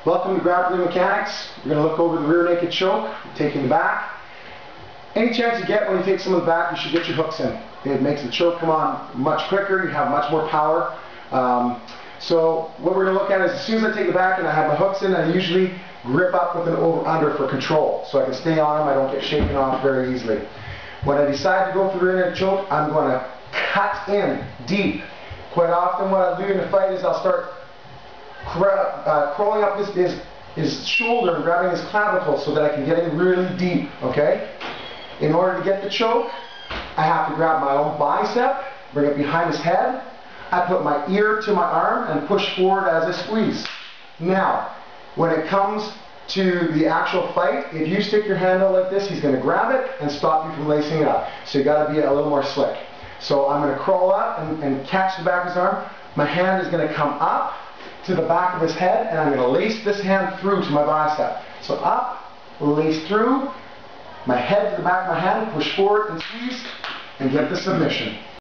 Welcome to Grappling Mechanics. We're going to look over the rear naked choke, taking the back. Any chance you get when you take some of the back, you should get your hooks in. It makes the choke come on much quicker, you have much more power. So what we're going to look at is as soon as I take the back and I have my hooks in, I usually grip up with an over-under for control. So I can stay on them, I don't get shaken off very easily. When I decide to go for the rear naked choke, I'm going to cut in deep. Quite often what I'll do in a fight is I'll start crawling up his shoulder and grabbing his clavicle so that I can get in really deep, okay? In order to get the choke, I have to grab my own bicep, bring it behind his head, I put my ear to my arm and push forward as I squeeze. Now, when it comes to the actual fight, if you stick your hand out like this, he's going to grab it and stop you from lacing it up. So you got to be a little more slick. So I'm going to crawl up and catch the back of his arm. My hand is going to come up to the back of his head, and I'm going to lace this hand through to my bicep. So up, lace through, my head to the back of my hand, push forward and squeeze, and get the submission.